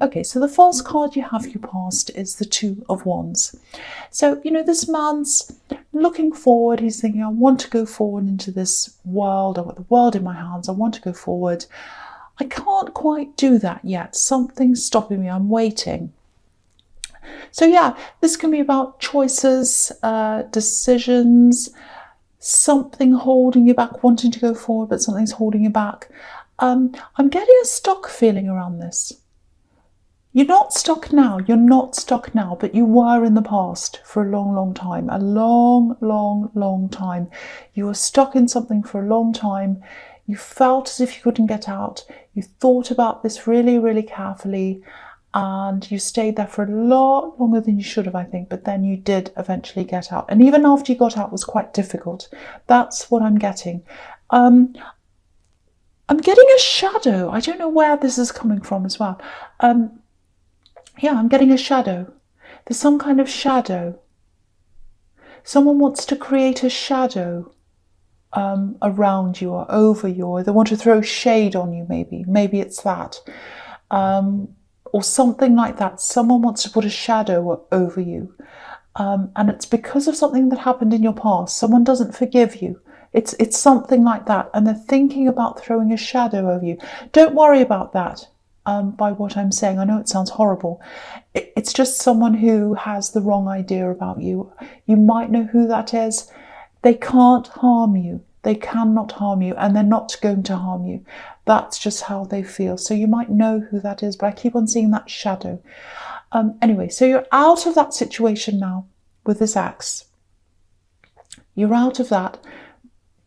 Okay, so the false card you have for your past is the Two of Wands. So, this man's looking forward. He's thinking, I want to go forward into this world. I've got the world in my hands. I want to go forward. I can't quite do that yet. Something's stopping me. I'm waiting. So yeah, this can be about choices, decisions, something holding you back, wanting to go forward, but something's holding you back. I'm getting a stuck feeling around this. You're not stuck now, but you were in the past for a long, long time. A long, long, long time. You were stuck in something for a long time. You felt as if you couldn't get out. You thought about this really, really carefully, and you stayed there for a lot longer than you should have, I think, but then you did eventually get out. And even after you got out, it was quite difficult. That's what I'm getting. I'm getting a shadow. I don't know where this is coming from as well. Yeah, I'm getting a shadow. There's some kind of shadow. Someone wants to create a shadow around you or over you, or they want to throw shade on you, maybe. Maybe it's that. Or something like that. Someone wants to put a shadow over you. And it's because of something that happened in your past. Someone doesn't forgive you. It's something like that. And they're thinking about throwing a shadow over you. Don't worry about that. By what I'm saying. I know it sounds horrible. It's just someone who has the wrong idea about you. You might know who that is. They can't harm you. They cannot harm you, and they're not going to harm you. That's just how they feel. So you might know who that is, but I keep on seeing that shadow. Anyway, so you're out of that situation now with this ex. You're out of that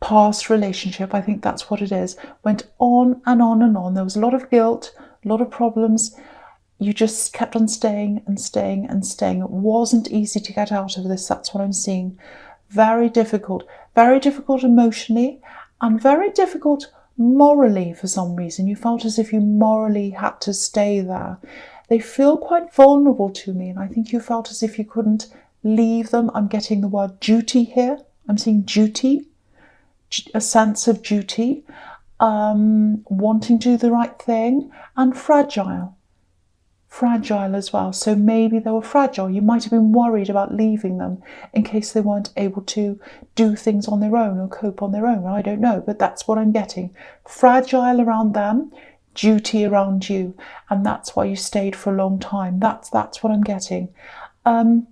past relationship. I think that's what it is. Went on and on and on. There was a lot of guilt, a lot of problems. You just kept on staying and staying and staying. It wasn't easy to get out of this. That's what I'm seeing. Very difficult emotionally, and very difficult morally for some reason. You felt as if you morally had to stay there. They feel quite vulnerable to me, and I think you felt as if you couldn't leave them. I'm getting the word duty here. I'm seeing duty, a sense of duty, wanting to do the right thing, and fragile as well. So maybe they were fragile. You might have been worried about leaving them in case they weren't able to do things on their own or cope on their own. I don't know, but that's what I'm getting. Fragile around them, duty around you, and that's why you stayed for a long time. That's what I'm getting. And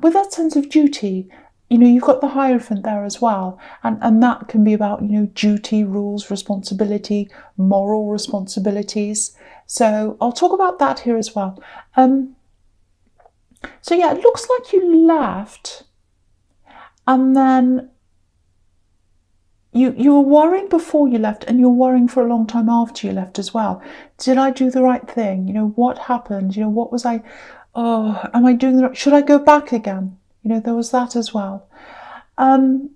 with that sense of duty, you've got the Hierophant there as well. And that can be about, duty, rules, responsibility, moral responsibilities. So I'll talk about that here as well. So yeah, it looks like you left, and then you were worrying before you left, and you're worrying for a long time after you left as well. Did I do the right thing? What happened? What was I... Oh, am I doing the right... Should I go back again? There was that as well. And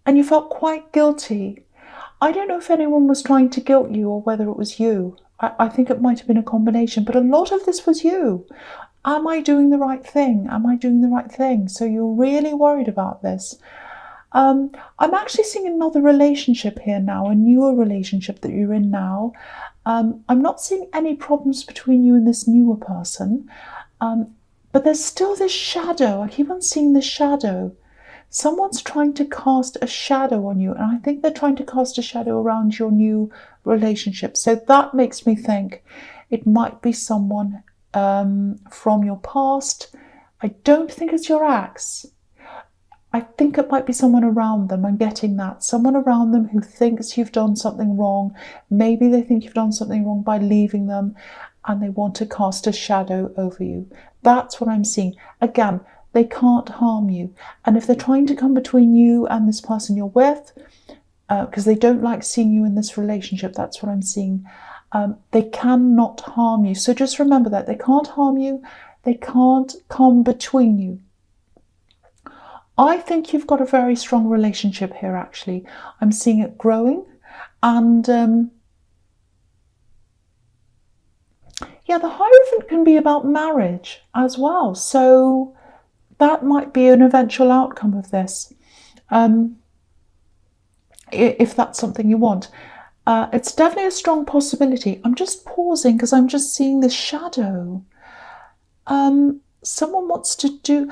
you felt quite guilty. I don't know if anyone was trying to guilt you or whether it was you. I think it might have been a combination, but a lot of this was you. Am I doing the right thing? Am I doing the right thing? So you're really worried about this. I'm actually seeing another relationship here now, a newer relationship that you're in now. I'm not seeing any problems between you and this newer person, but there's still this shadow. I keep on seeing this shadow. Someone's trying to cast a shadow on you, and I think they're trying to cast a shadow around your new relationship. So that makes me think it might be someone from your past. I don't think it's your ex. I think it might be someone around them. I'm getting that. Someone around them who thinks you've done something wrong. Maybe they think you've done something wrong by leaving them, and they want to cast a shadow over you. That's what I'm seeing. Again, they can't harm you. And if they're trying to come between you and this person you're with, because they don't like seeing you in this relationship, that's what I'm seeing, they cannot harm you. So just remember that. They can't harm you. They can't come between you. I think you've got a very strong relationship here, actually. I'm seeing it growing. And yeah, the Hierophant can be about marriage as well. So that might be an eventual outcome of this, if that's something you want. It's definitely a strong possibility. I'm just pausing because I'm just seeing this shadow. Someone wants to do...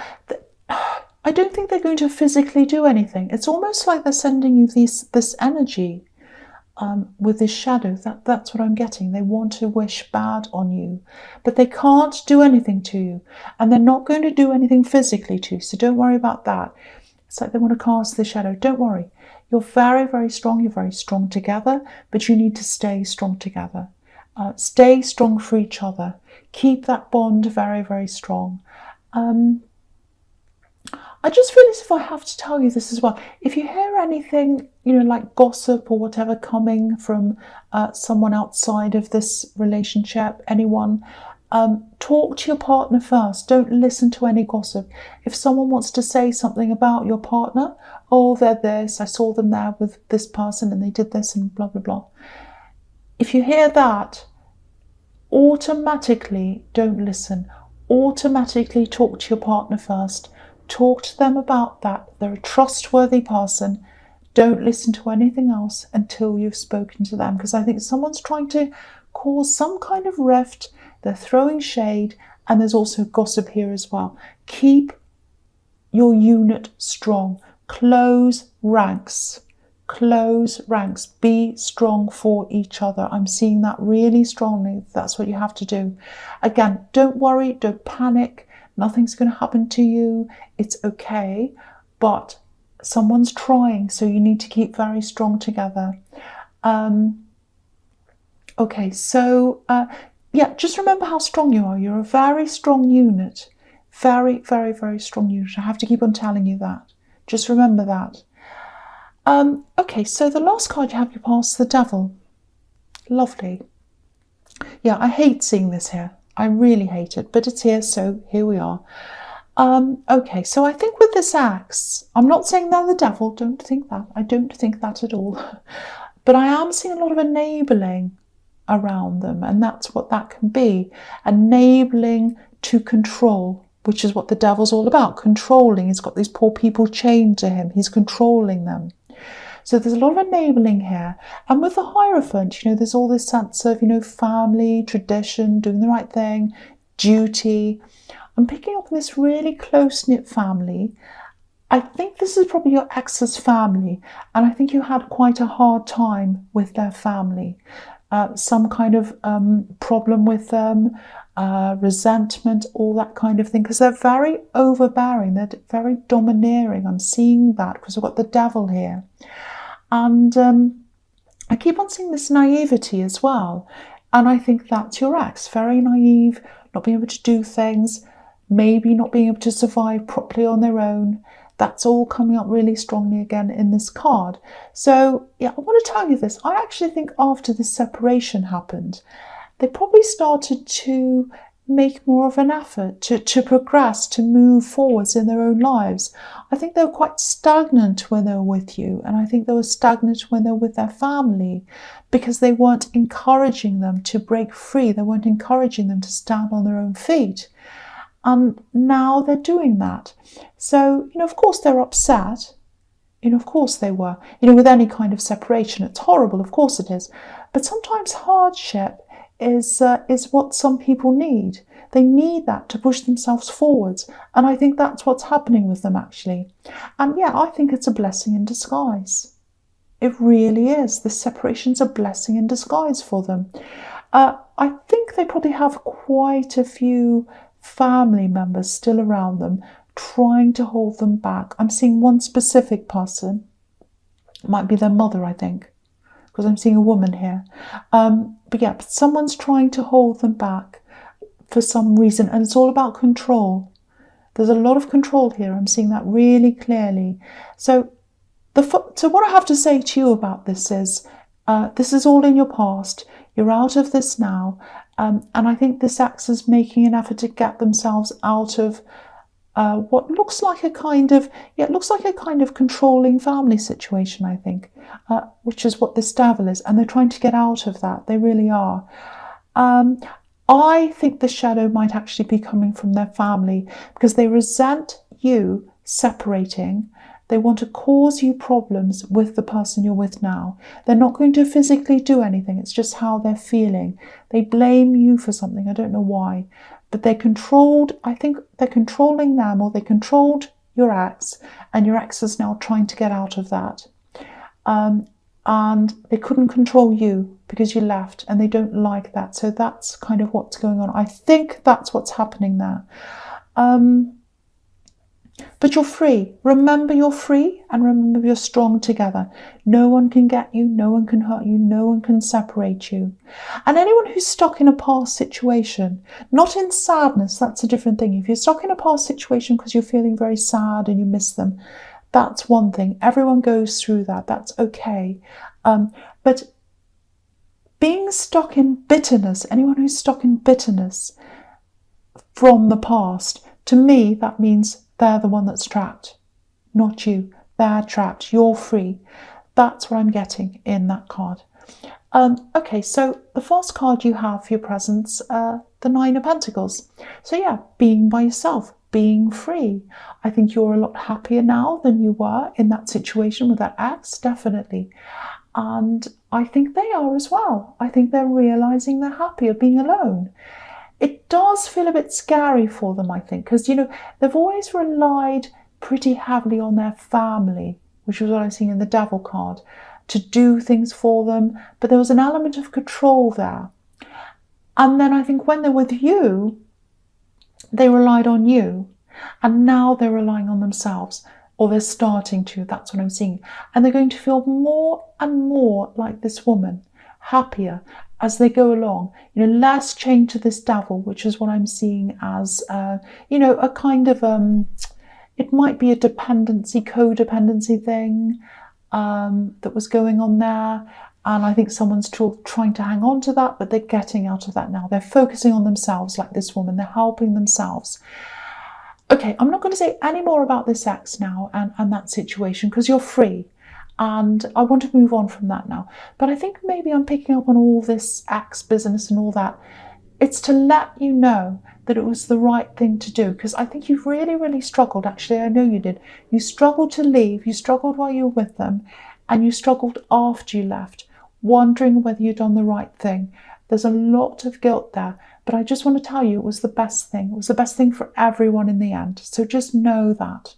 I don't think they're going to physically do anything. It's almost like they're sending you this energy with this shadow. That's what I'm getting. They want to wish bad on you, but they can't do anything to you. And they're not going to do anything physically to you, so don't worry about that. It's like they want to cast the shadow. Don't worry. You're very, very strong. You're very strong together, but you need to stay strong together. Stay strong for each other. Keep that bond very, very strong. I just feel as if I have to tell you this as well. If you hear anything, like gossip or whatever coming from someone outside of this relationship, anyone, talk to your partner first. Don't listen to any gossip. If someone wants to say something about your partner, oh, they're this, I saw them there with this person and they did this and blah, blah, blah. If you hear that, automatically don't listen. Automatically talk to your partner first. Talk to them about that. They're a trustworthy person. Don't listen to anything else until you've spoken to them, because I think someone's trying to cause some kind of rift. They're throwing shade, and there's also gossip here as well. Keep your unit strong. Close ranks. Close ranks. Be strong for each other. I'm seeing that really strongly. That's what you have to do. Again, don't worry. Don't panic. Nothing's going to happen to you. It's okay. But someone's trying, so you need to keep very strong together. Okay, so yeah, just remember how strong you are. You're a very strong unit. Very, very, very strong unit. I have to keep on telling you that. Just remember that. Okay, so the last card you have, you pass the Devil. Lovely. Yeah, I hate seeing this here. I really hate it, but it's here, so here we are. Okay, so I think with this axe, I'm not saying they're the devil, don't think that. I don't think that at all. But I am seeing a lot of enabling around them, and that's what that can be. Enabling to control, which is what the devil's all about, controlling. He's got these poor people chained to him. He's controlling them. So there's a lot of enabling here. And with the Hierophant, there's all this sense of, family, tradition, doing the right thing, duty. I'm picking up this really close-knit family. I think this is probably your ex's family. And I think you had quite a hard time with their family. Some kind of problem with them, resentment, all that kind of thing. Because they're very overbearing. They're very domineering. I'm seeing that because we've got the Devil here. And I keep on seeing this naivety as well. And I think that's your ex. Very naive, not being able to do things, maybe not being able to survive properly on their own. That's all coming up really strongly again in this card. So, yeah, I want to tell you this. I actually think after this separation happened, they probably started to make more of an effort to progress, to move forwards in their own lives. I think they were quite stagnant when they were with you, and I think they were stagnant when they were with their family because they weren't encouraging them to break free. They weren't encouraging them to stand on their own feet. And now they're doing that. So, of course they're upset. Of course they were. With any kind of separation, it's horrible, of course it is. But sometimes hardship is what some people need. They need that to push themselves forwards. And I think that's what's happening with them, actually. And yeah, I think it's a blessing in disguise. It really is. This separation's a blessing in disguise for them. I think they probably have quite a few family members still around them trying to hold them back. I'm seeing one specific person. It might be their mother, I think, because I'm seeing a woman here. But yeah, someone's trying to hold them back for some reason, and it's all about control. There's a lot of control here. I'm seeing that really clearly. So what I have to say to you about this is all in your past. You're out of this now. And I think this ex is making an effort to get themselves out of what looks like a kind of controlling family situation, I think, which is what this Devil is. And they're trying to get out of that. They really are. I think the shadow might actually be coming from their family because they resent you separating They want to cause you problems with the person you're with now. They're not going to physically do anything. It's just how they're feeling. They blame you for something. I don't know why. But they're controlled. I think they're controlling them, or they controlled your ex, and your ex is now trying to get out of that. And they couldn't control you because you left, and they don't like that. So that's kind of what's going on. I think that's what's happening there. But you're free. Remember, you're free, and remember, you're strong together. No one can get you. No one can hurt you. No one can separate you. And anyone who's stuck in a past situation, not in sadness, that's a different thing. If you're stuck in a past situation because you're feeling very sad and you miss them, that's one thing. Everyone goes through that. That's okay. But being stuck in bitterness, anyone who's stuck in bitterness from the past, to me, that means they're the one that's trapped, not you. They're trapped. You're free. That's what I'm getting in that card. Okay, so the first card you have for your presents, the Nine of Pentacles. So yeah, being by yourself, being free. I think you're a lot happier now than you were in that situation with that ex, definitely. And I think they are as well. I think they're realizing they're happier being alone. It does feel a bit scary for them, I think, because, you know, they've always relied pretty heavily on their family, which was what I'm seeing in the Devil card, to do things for them. But there was an element of control there. And then I think when they're with you, they relied on you. And now they're relying on themselves, or they're starting to. That's what I'm seeing. And they're going to feel more and more like this woman, happier as they go along, you know, less chained to this devil, which is what I'm seeing as, you know, a kind of, it might be a dependency, codependency thing that was going on there. And I think someone's trying to hang on to that, but they're getting out of that now. They're focusing on themselves like this woman. They're helping themselves. Okay, I'm not going to say any more about this ex now and that situation, because you're free. And I want to move on from that now. But I think maybe I'm picking up on all this ex business and all that. It's to let you know that it was the right thing to do. Because I think you've really, really struggled. Actually, I know you did. You struggled to leave. You struggled while you were with them. And you struggled after you left, wondering whether you'd done the right thing. There's a lot of guilt there. But I just want to tell you it was the best thing. It was the best thing for everyone in the end. So just know that.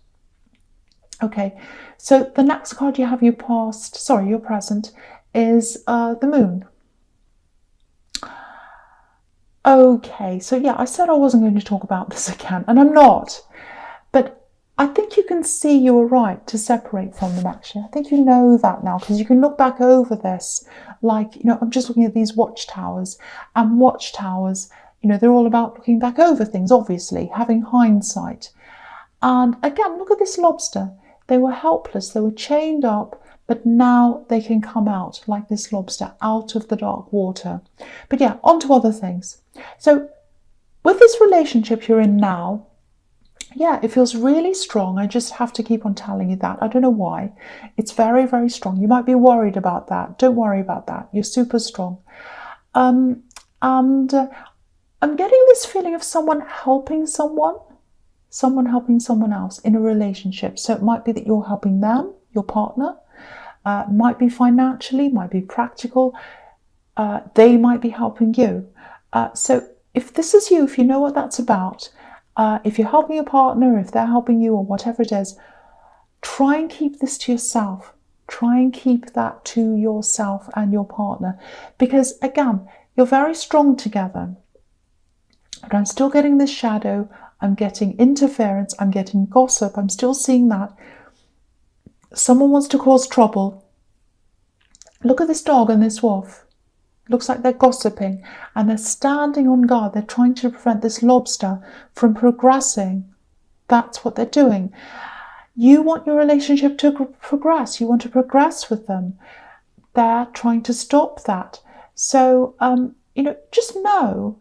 Okay, so the next card you have, your present, is the Moon. Okay, so yeah, I said I wasn't going to talk about this again, and I'm not. But I think you can see you were right to separate from them, actually. I think you know that now, because you can look back over this. Like, you know, I'm just looking at these watchtowers. And watchtowers, you know, they're all about looking back over things, obviously, having hindsight. And again, look at this lobster. They were helpless, they were chained up, but now they can come out like this lobster, out of the dark water. But yeah, on to other things. So with this relationship you're in now, yeah, it feels really strong. I just have to keep on telling you that. I don't know why. It's very, very strong. You might be worried about that. Don't worry about that. You're super strong. And I'm getting this feeling of someone helping someone helping someone else in a relationship. So it might be that you're helping them, your partner. Might be financially, might be practical. They might be helping you. So if this is you, if you know what that's about, if you're helping a partner, if they're helping you, or whatever it is, try and keep this to yourself. Try and keep that to yourself and your partner. Because again, you're very strong together. But I'm still getting this shadow. I'm getting interference. I'm getting gossip. I'm still seeing that. Someone wants to cause trouble. Look at this dog and this wolf. Looks like they're gossiping and they're standing on guard. They're trying to prevent this lobster from progressing. That's what they're doing. You want your relationship to progress. You want to progress with them. They're trying to stop that. So, you know, just know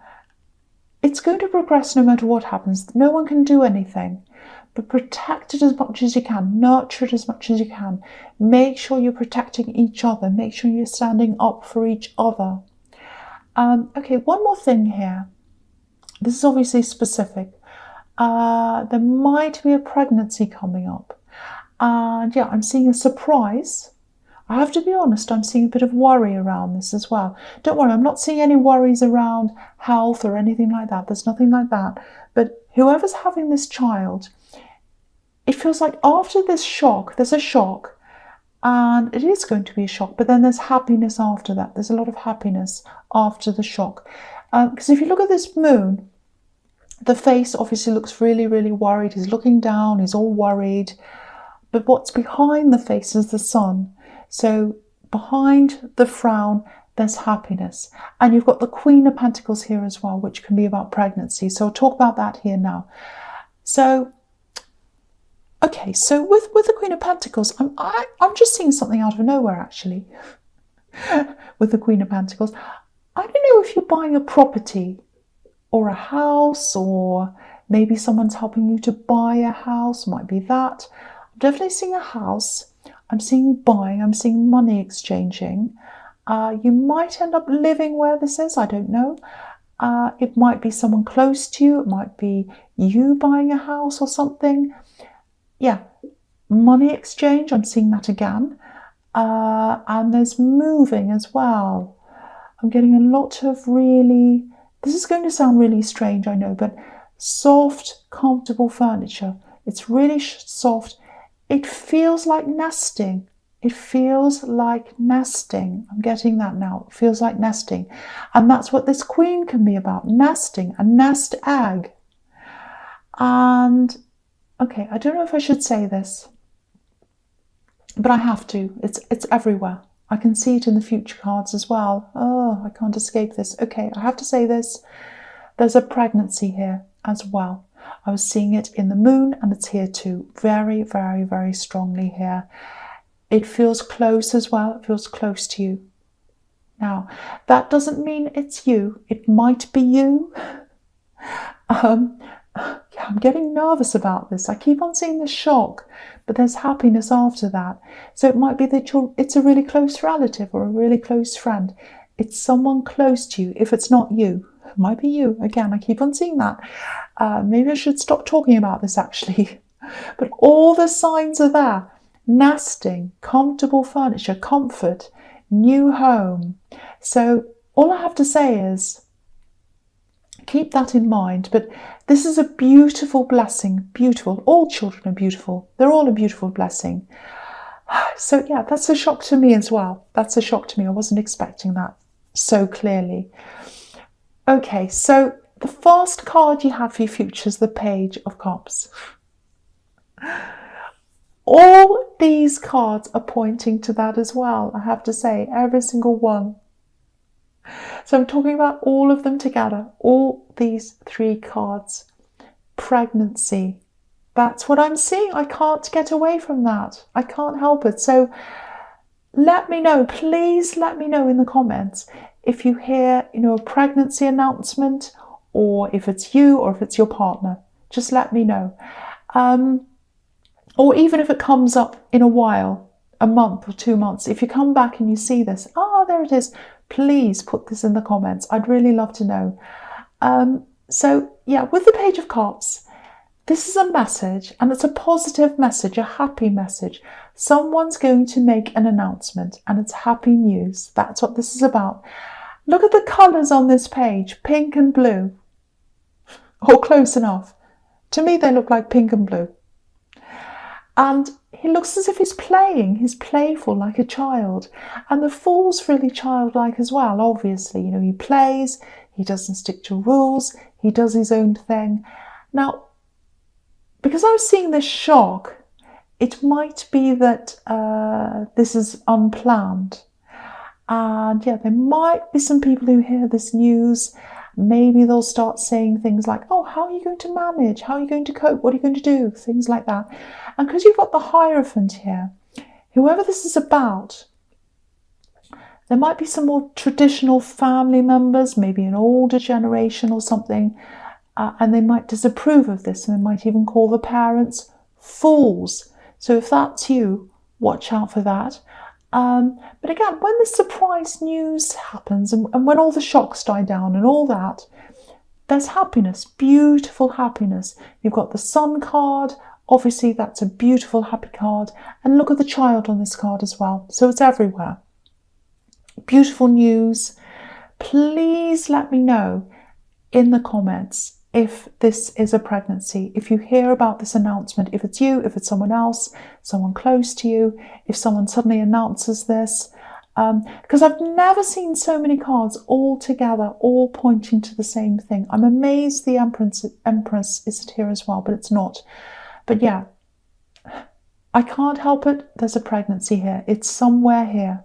it's going to progress no matter what happens. No one can do anything. But protect it as much as you can. Nurture it as much as you can. Make sure you're protecting each other. Make sure you're standing up for each other. Okay, one more thing here. This is obviously specific. There might be a pregnancy coming up. And yeah, I'm seeing a surprise. I have to be honest, I'm seeing a bit of worry around this as well. Don't worry, I'm not seeing any worries around health or anything like that. There's nothing like that. But whoever's having this child, it feels like after this shock, there's a shock, and it is going to be a shock, but then there's happiness after that. There's a lot of happiness after the shock. Because if you look at this moon, the face obviously looks really, really worried. He's looking down, he's all worried. But what's behind the face is the sun. So behind the frown, there's happiness. And you've got the Queen of Pentacles here as well, which can be about pregnancy. So I'll talk about that here now. So, okay, so with the Queen of Pentacles, I'm just seeing something out of nowhere, actually, with the Queen of Pentacles. I don't know if you're buying a property or a house, or maybe someone's helping you to buy a house, might be that. I'm definitely seeing a house. I'm seeing buying, I'm seeing money exchanging. You might end up living where this is, I don't know. It might be someone close to you, it might be you buying a house or something. Yeah, money exchange, I'm seeing that again. And there's moving as well. I'm getting a lot of really, this is going to sound really strange, I know, but soft, comfortable furniture. It's really soft. It feels like nesting. It feels like nesting. I'm getting that now. It feels like nesting. And that's what this queen can be about, nesting, a nest egg. And, okay, I don't know if I should say this, but I have to. It's everywhere. I can see it in the future cards as well. Oh, I can't escape this. Okay, I have to say this. There's a pregnancy here as well. I was seeing it in the moon, and it's here too. Very, very, very strongly here. It feels close as well. It feels close to you. Now, that doesn't mean it's you. It might be you. I'm getting nervous about this. I keep on seeing the shock, but there's happiness after that. So it might be that it's a really close relative or a really close friend. It's someone close to you. If it's not you, it might be you. Again, I keep on seeing that. Maybe I should stop talking about this actually. But all the signs are there. Nesting, comfortable furniture, comfort, new home. So all I have to say is keep that in mind. But this is a beautiful blessing. Beautiful. All children are beautiful. They're all a beautiful blessing. So yeah, that's a shock to me as well. That's a shock to me. I wasn't expecting that so clearly. Okay, so the first card you have for your future is the Page of Cups. All these cards are pointing to that as well, I have to say, every single one. So I'm talking about all of them together, all these three cards. Pregnancy, that's what I'm seeing. I can't get away from that. I can't help it. So let me know, please let me know in the comments if you hear, a pregnancy announcement, or if it's you or if it's your partner. Just let me know. Or even if it comes up in a while, a month or 2 months, if you come back and you see this, there it is, please put this in the comments. I'd really love to know. So yeah, with the Page of Cups, this is a message, and it's a positive message, a happy message. Someone's going to make an announcement, and it's happy news. That's what this is about. Look at the colours on this page, pink and blue. Or close enough. To me, they look like pink and blue. And he looks as if he's playing. He's playful, like a child. And the Fool's really childlike as well, obviously. He plays, he doesn't stick to rules, he does his own thing. Now, because I was seeing this shock, it might be that this is unplanned. And yeah, there might be some people who hear this news. Maybe they'll start saying things like, oh, how are you going to manage? How are you going to cope? What are you going to do? Things like that. And because you've got the Hierophant here, whoever this is about, there might be some more traditional family members, maybe an older generation or something, and they might disapprove of this, and they might even call the parents fools. So if that's you, watch out for that. But again, when the surprise news happens and when all the shocks die down and all that, there's happiness, beautiful happiness. You've got the Sun card Obviously, that's a beautiful, happy card. And look at the child on this card as well. So it's everywhere. Beautiful news. Please let me know in the comments if this is a pregnancy, if you hear about this announcement, if it's you, if it's someone else, someone close to you, if someone suddenly announces this. Because I've never seen so many cards all together, all pointing to the same thing. I'm amazed the Empress isn't here as well, but it's not. But yeah, I can't help it. There's a pregnancy here. It's somewhere here.